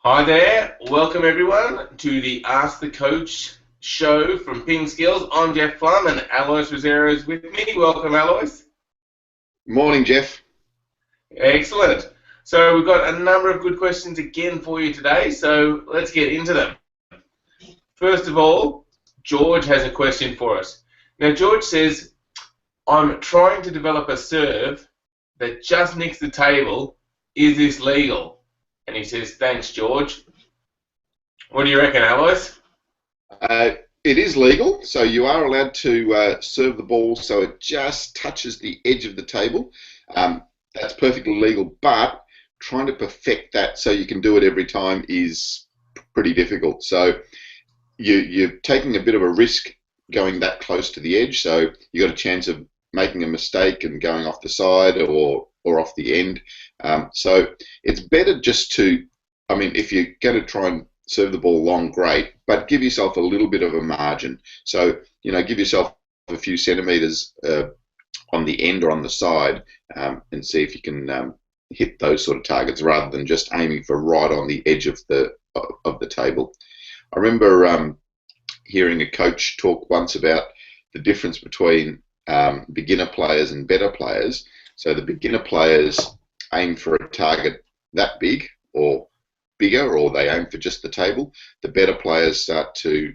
Hi there, welcome everyone to the Ask the Coach show from PingSkills. I'm Jeff Plum and Alois Rosero is with me. Welcome, Alois. Morning, Jeff. Excellent. So we've got a number of good questions again for you today, so let's get into them. First of all, George has a question for us. Now, George says, I'm trying to develop a serve that just nicks the table. Is this legal? And he says, thanks, George. What do you reckon, Alois? Uh, it is legal, so you are allowed to serve the ball so it just touches the edge of the table. That's perfectly legal, but trying to perfect that so you can do it every time is pretty difficult. So you're taking a bit of a risk going that close to the edge, so you got a chance of making a mistake and going off the side or off the end. So it's better just to, I mean, if you're going to try and serve the ball long, great, but give yourself a little bit of a margin. So, give yourself a few centimeters on the end or on the side and see if you can hit those sort of targets rather than just aiming for right on the edge of the table. I remember hearing a coach talk once about the difference between beginner players and better players. So the beginner players aim for a target that big or bigger, or they aim for just the table. The better players start to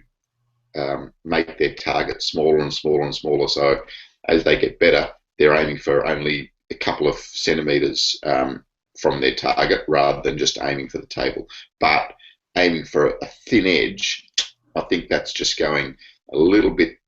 make their target smaller and smaller and smaller. So as they get better, they're aiming for only a couple of centimeters from their target rather than just aiming for the table. But aiming for a thin edge, I think that's just going a little bit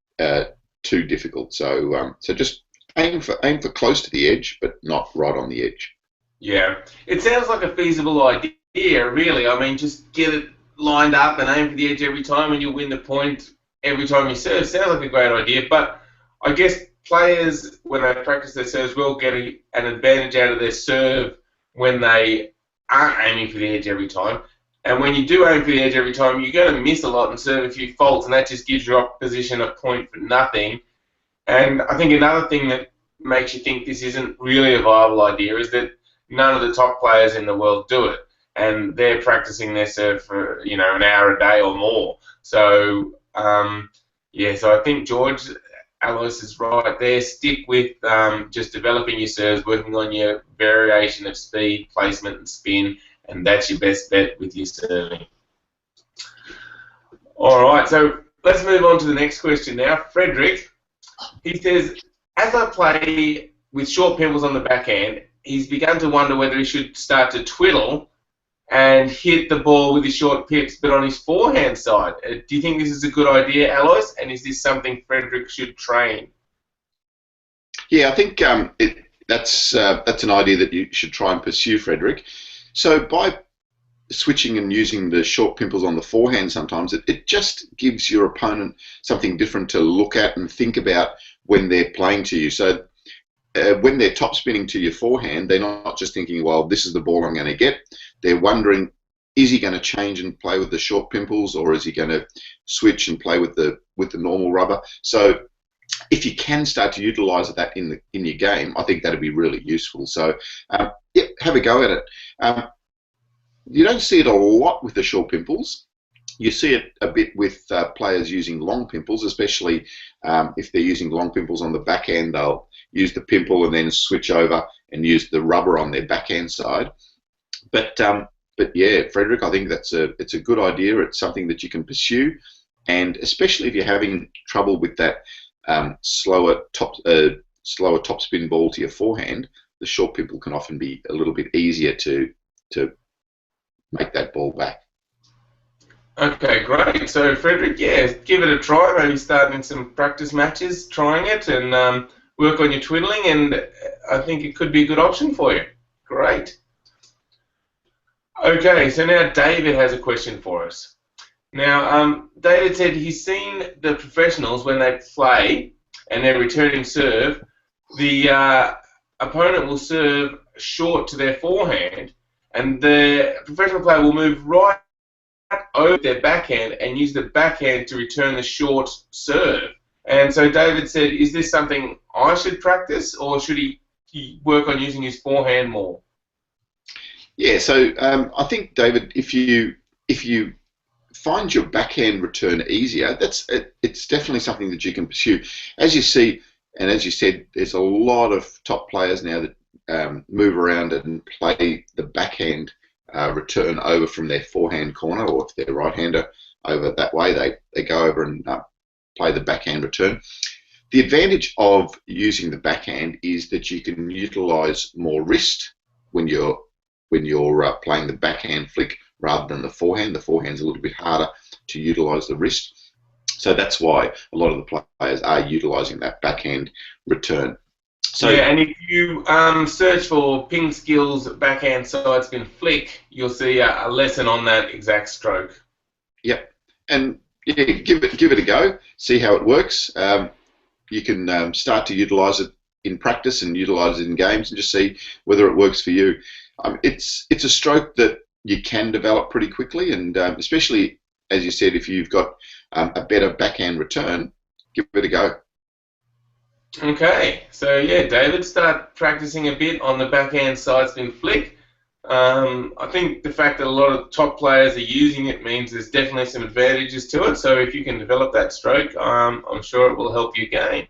too difficult. So just aim for close to the edge, but not right on the edge. Yeah, it sounds like a feasible idea, really. I mean, just get it lined up and aim for the edge every time, and you'll win the point every time you serve. Sounds like a great idea, but I guess players, when they practice their serves, will get an advantage out of their serve when they aren't aiming for the edge every time. And when you do aim for the edge every time, you're going to miss a lot and serve a few faults, and that just gives your opposition a point for nothing. And I think another thing that makes you think this isn't really a viable idea is that none of the top players in the world do it, and they're practicing their serve for an hour a day or more. So so I think George Alois is right there. Stick with just developing your serves, working on your variation of speed, placement, and spin, and that's your best bet with your serving. All right, so let's move on to the next question now. Frederick, he says, as I play with short pimples on the backhand, he's begun to wonder whether he should start to twiddle and hit the ball with his short pips, but on his forehand side. Do you think this is a good idea, Alois? And is this something Frederick should train? Yeah, I think that's an idea that you should try and pursue, Frederick. So by switching and using the short pimples on the forehand sometimes, it just gives your opponent something different to look at and think about when they're playing to you. So when they're top spinning to your forehand, they're not just thinking, well, this is the ball I'm going to get. They're wondering, is he going to change and play with the short pimples, or is he going to switch and play with the normal rubber? So if you can start to utilize that in your game, I think that'd be really useful. So yeah, have a go at it. You don't see it a lot with the short pimples. You see it a bit with players using long pimples, especially if they're using long pimples on the backhand. They'll use the pimple and then switch over and use the rubber on their backhand side. But yeah, Frederick, I think it's a good idea. It's something that you can pursue, and especially if you're having trouble with that slower top spin ball to your forehand, the short pimple can often be a little bit easier to make that ball back. Okay, great. So, Frederick, yeah, give it a try. Maybe start in some practice matches, trying it, and work on your twiddling, and I think it could be a good option for you. Great. Okay, so now David has a question for us. Now, David said he's seen the professionals when they play and they're returning serve, the opponent will serve short to their forehand, and the professional player will move right over their backhand and use the backhand to return the short serve. And so David said, is this something I should practice, or should he work on using his forehand more? Yeah, so I think, David, if you find your backhand return easier, it's definitely something that you can pursue. As you see, and as you said, there's a lot of top players now that move around and play the backhand return over from their forehand corner, or if they're right-hander over that way, they go over and play the backhand return. The advantage of using the backhand is that you can utilise more wrist when you're playing the backhand flick rather than the forehand. The forehand's a little bit harder to utilise the wrist. So that's why a lot of the players are utilising that backhand return. So yeah, and if you search for PingSkills backhand side spin flick, you'll see a lesson on that exact stroke. yep, and yeah, give it a go. See how it works. You can start to utilise it in practice and utilise it in games, and just see whether it works for you. It's a stroke that you can develop pretty quickly, and especially as you said, if you've got a better backhand return, give it a go. Okay, so yeah, David, start practicing a bit on the backhand side spin flick. I think the fact that a lot of top players are using it means there's definitely some advantages to it. So if you can develop that stroke, I'm sure it will help you gain.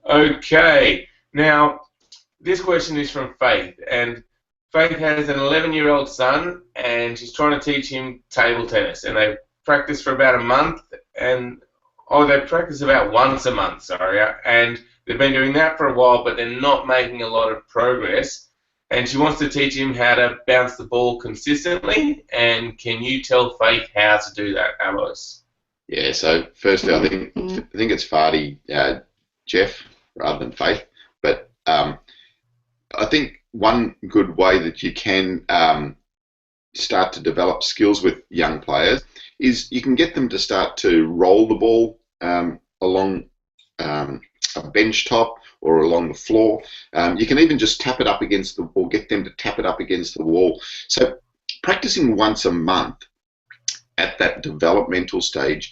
Okay, now this question is from Faith, and Faith has an 11-year-old son, and she's trying to teach him table tennis, and they practice for about a month, and they practice about once a month, sorry, and they've been doing that for a while, but they're not making a lot of progress. And she wants to teach him how to bounce the ball consistently. And can you tell Faith how to do that, Alois? Yeah. So firstly, I think it's Fardy, Jeff, rather than Faith. But I think one good way that you can start to develop skills with young players is you can get them to start to roll the ball along a bench top or along the floor. You can even just tap it up against the wall, get them to tap it up against the wall. So practicing once a month at that developmental stage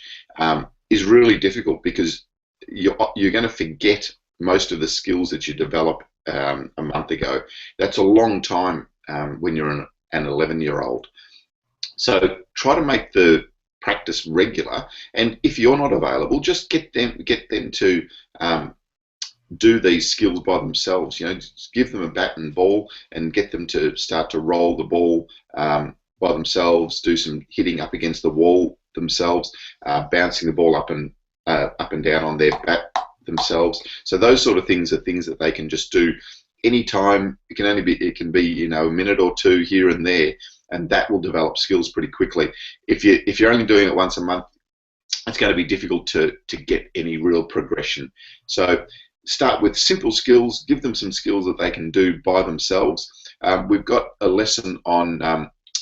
is really difficult, because you're going to forget most of the skills that you developed a month ago. That's a long time when you're an 11-year-old. So try to make the practice regular, and if you're not available, just get them to do these skills by themselves. Just give them a bat and ball and get them to start to roll the ball by themselves, do some hitting up against the wall themselves, bouncing the ball up and down on their bat themselves. So those sort of things are things that they can just do anytime. It can be a minute or two here and there, and that will develop skills pretty quickly. If you're only doing it once a month, it's going to be difficult to get any real progression. So start with simple skills, give them some skills that they can do by themselves. We've got a lesson on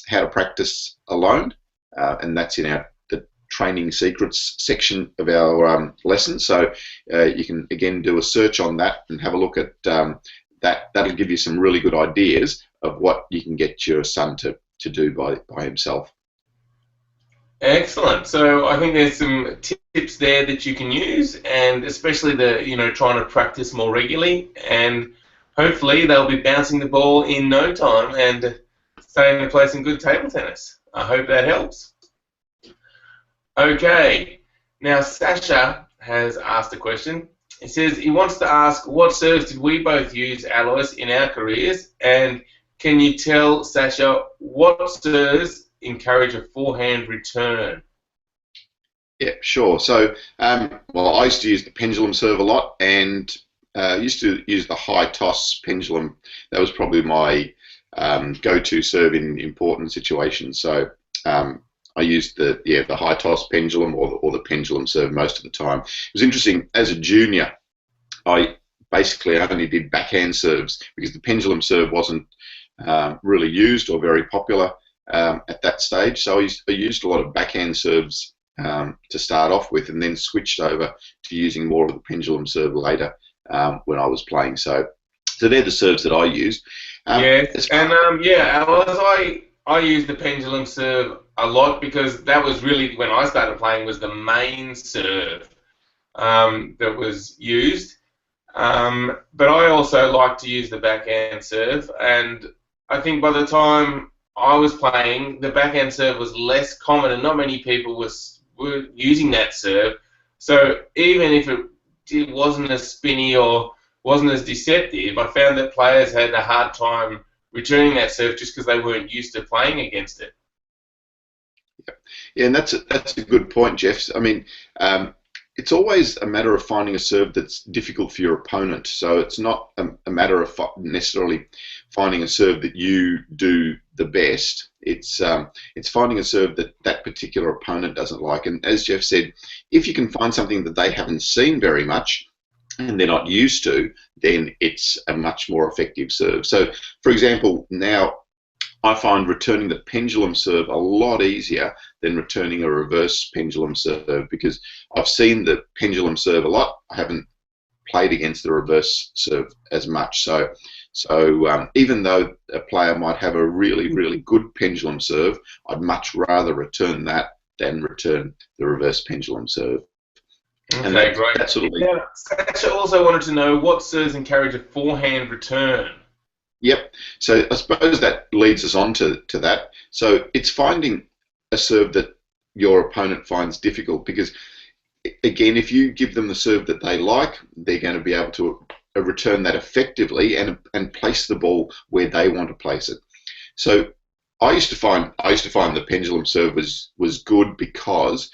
how to practice alone, and that's in the training secrets section of our lesson. So you can again do a search on that and have a look at that. That'll give you some really good ideas of what you can get your son to do by himself. Excellent. So I think there's some tips there that you can use, and especially trying to practice more regularly, and hopefully they'll be bouncing the ball in no time and starting to play some good table tennis. I hope that helps. Okay. Now Sasha has asked a question. He says he wants to ask, what serves did we both use, Alois, in our careers, and can you tell Sasha what serves encourage a forehand return? Yeah, sure. So, I used to use the pendulum serve a lot, and used to use the high toss pendulum. That was probably my go-to serve in important situations. So, I used the high toss pendulum or the pendulum serve most of the time. It was interesting. As a junior, I basically only did backhand serves because the pendulum serve wasn't really used or very popular at that stage. So I used a lot of backhand serves to start off with, and then switched over to using more of the pendulum serve later when I was playing. So they're the serves that I used. Yes, and Alois, I used the pendulum serve a lot because that was really, when I started playing, was the main serve that was used. But I also like to use the backhand serve, and I think by the time I was playing, the backhand serve was less common, and not many people were using that serve. So even if it wasn't as spinny or wasn't as deceptive, I found that players had a hard time returning that serve just because they weren't used to playing against it. Yeah, and that's a good point, Jeff. I mean, it's always a matter of finding a serve that's difficult for your opponent. So it's not a matter of necessarily finding a serve that you do the best. It's finding a serve that that particular opponent doesn't like. And as Jeff said, if you can find something that they haven't seen very much and they're not used to, then it's a much more effective serve. So, for example, now I find returning the pendulum serve a lot easier than returning a reverse pendulum serve, because I've seen the pendulum serve a lot. I haven't played against the reverse serve as much. So even though a player might have a really, really good pendulum serve, I'd much rather return that than return the reverse pendulum serve. Okay, and great. that sort of Now, Sasha also wanted to know what serves encourage a forehand return. Yep. So I suppose that leads us on to that. So it's finding a serve that your opponent finds difficult, because, again, if you give them the serve that they like, they're going to be able to return that effectively and place the ball where they want to place it. So I used to find the pendulum serve was good because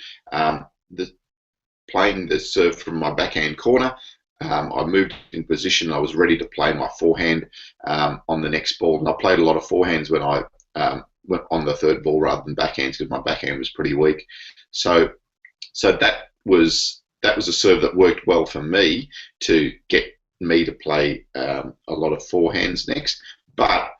playing the serve from my backhand corner, I moved in position. I was ready to play my forehand on the next ball, and I played a lot of forehands when I went on the third ball rather than backhands, because my backhand was pretty weak. So that was a serve that worked well for me to get me to play a lot of forehands next. But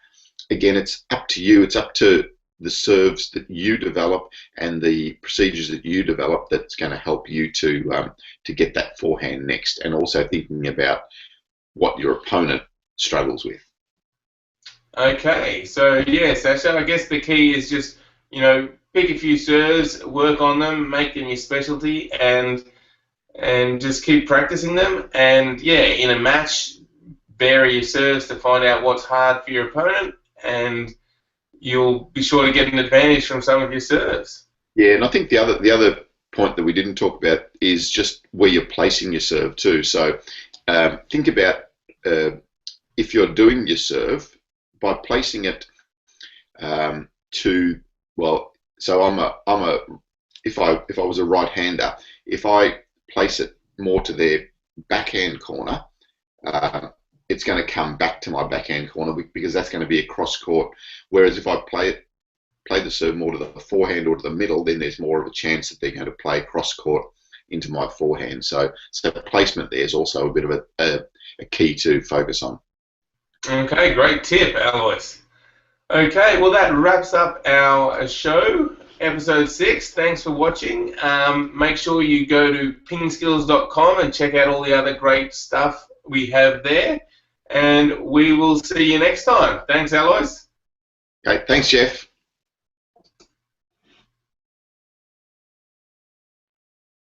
again, it's up to you. It's up to the serves that you develop and the procedures that you develop that's going to help you to get that forehand next, and also thinking about what your opponent struggles with. Okay, so yeah, Sasha, I guess the key is just, pick a few serves, work on them, make them your specialty, and just keep practicing them. And yeah, in a match, vary your serves to find out what's hard for your opponent, and you'll be sure to get an advantage from some of your serves. Yeah, and I think the other point that we didn't talk about is just where you're placing your serve too. So think about if you're doing your serve by placing it to, well, so if I was a right-hander, if I place it more to their backhand corner, it's going to come back to my backhand corner, because that's going to be a cross court. Whereas if I play the serve more to the forehand or to the middle, then there's more of a chance that they're going to play cross court into my forehand. So placement there is also a bit of a key to focus on. Okay, great tip, Alois. Okay, well, that wraps up our show, episode 6. Thanks for watching. Make sure you go to PingSkills.com and check out all the other great stuff we have there. And we will see you next time. Thanks, Alois. Okay, thanks, Jeff.